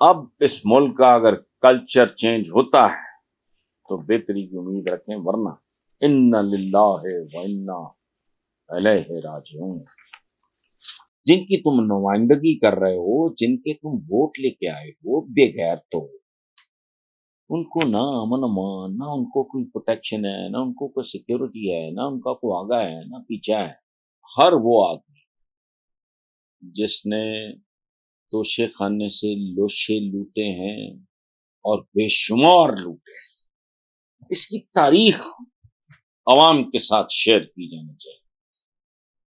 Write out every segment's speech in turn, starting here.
اب اس ملک کا اگر کلچر چینج ہوتا ہے تو بہتری کی امید رکھیں، ورنہ انا للہ و انا الیہ راجعون۔ جن کی تم نمائندگی کر رہے ہو، جن کے تم ووٹ لے کے آئے ہو، بے غیر تو ان کو نہ امن امان، نہ ان کو کوئی پروٹیکشن ہے، نہ ان کو کوئی سیکیورٹی ہے، نہ ان کا کوئی آگا ہے، نہ پیچھا ہے۔ ہر وہ آدمی جس نے توشے خانے سے لوشے لوٹے ہیں اور بے شمار لوٹے ہیں، اس کی تاریخ عوام کے ساتھ شیئر کی جانی چاہیے۔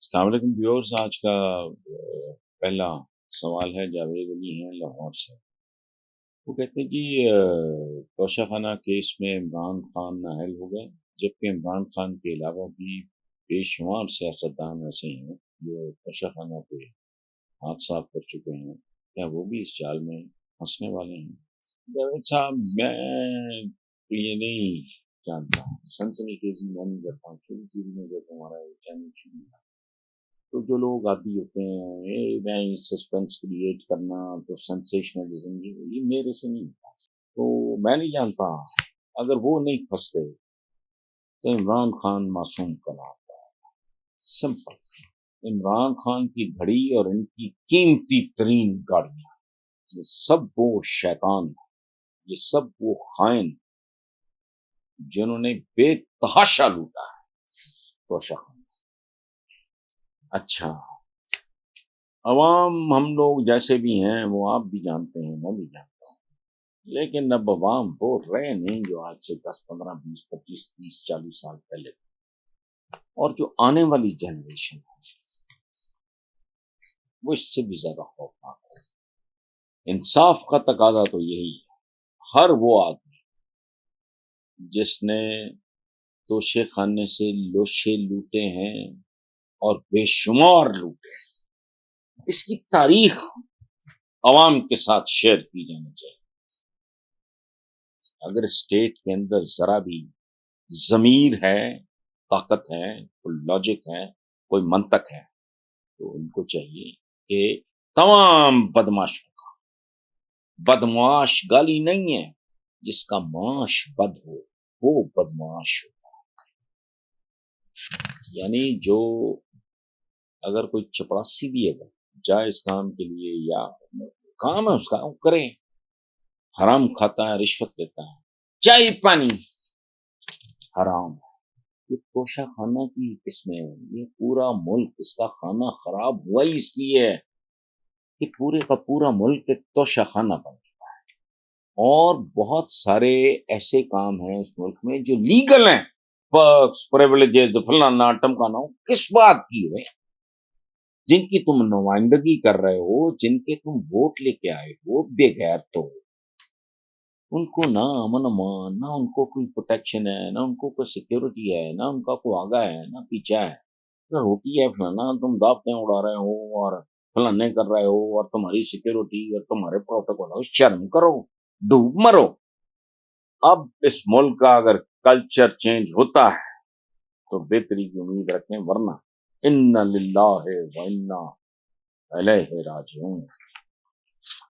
السلام علیکم ویورز، آج کا پہلا سوال ہے جاوید علی ہیں لاہور سے۔ وہ کہتے ہیں کہ توشہ خانہ کیس میں عمران خان نااہل ہو گئے، جبکہ عمران خان کے علاوہ بھی بے شمار سیاستدان ایسے ہیں جو توشہ خانہ پہ ہاتھ صاف کر چکے ہیں، کیا وہ بھی اس چال میں پھنسنے والے ہیں؟ جاوید صاحب، میں یہ نہیں جانتا، سنسنی خیزی میں نہیں کرتا ہوں۔ شروع میں جب ہمارا چینل شروع ہوا تو جو لوگ عادی ہوتے ہیں میں سسپینس کریٹ کرنا تو سینسیشنلزم، یہ میرے سے نہیں ہوتا، تو میں نہیں جانتا۔ اگر وہ نہیں پھنستے تو عمران خان معصوم کلام ہے، سمپل۔ عمران خان کی گھڑی اور ان کی قیمتی ترین گاڑیاں، یہ سب وہ شیطان، یہ سب وہ خائن جنہوں نے بے تحاشا لوٹا ہے توشہ خان۔ اچھا، عوام ہم لوگ جیسے بھی ہیں وہ آپ بھی جانتے ہیں، میں بھی جانتا ہوں، لیکن اب عوام وہ رہے نہیں جو آج سے 10 15 20 25 30 40 سال پہلے، اور جو آنے والی جنریشن ہے وہ اس سے بھی زیادہ خوفناک ہے۔ انصاف کا تقاضا تو یہی ہے، ہر وہ آدمی جس نے توشے خانے سے لوشے لوٹے ہیں اور بے شمار لوٹے ہیں، اس کی تاریخ عوام کے ساتھ شیئر کی جانی چاہیے۔ اگر اسٹیٹ کے اندر ذرا بھی ضمیر ہے، طاقت ہے، کوئی لاجک ہے، کوئی منطق ہے، تو ان کو چاہیے کہ تمام بدماشوں کا، بدمعاش گالی نہیں ہے، جس کا معاش بد ہو وہ بدمعاش ہوتا ہے۔ یعنی جو اگر کوئی چپڑاسی بھی ہے جائز کام کے لیے یا کام ہے اس کا، وہ کرے، حرام کھاتا ہے، رشوت لیتا ہے، چائے پانی حرام ہے۔ یہ توشہ خانہ کی قسمیں ہیں، یہ پورا ملک اس کا کھانا خراب ہوا ہی اس لیے ہے کہ پورے کا پورا ملک ایک توشہ خانہ بن چکا ہے، اور بہت سارے ایسے کام ہیں اس ملک میں جو لیگل ہیں، پرکس، پریولیجز، فلانا ٹمکانا، کس بات کی ہے؟ جن کی تم نمائندگی کر رہے ہو، جن کے تم ووٹ لے کے آئے ہو، بے غیر تو ان کو نہ امن امان، نہ ان کو کوئی پروٹیکشن ہے، نہ ان کو کوئی سیکیورٹی ہے، نہ ان کا کوئی آگا ہے، نہ پیچھا ہے۔ اگر ہوتی ہے فلانا، تم دعوتیں اڑا رہے ہو اور فلانے کر رہے ہو اور تمہاری سیکیورٹی اور تمہارے پروٹوکول ہو، شرم کرو، ڈوب مرو۔ اب اس ملک کا اگر کلچر چینج ہوتا ہے تو بہتری کی امید رکھیں، ورنہ انا للہ و انا الیہ راجعون۔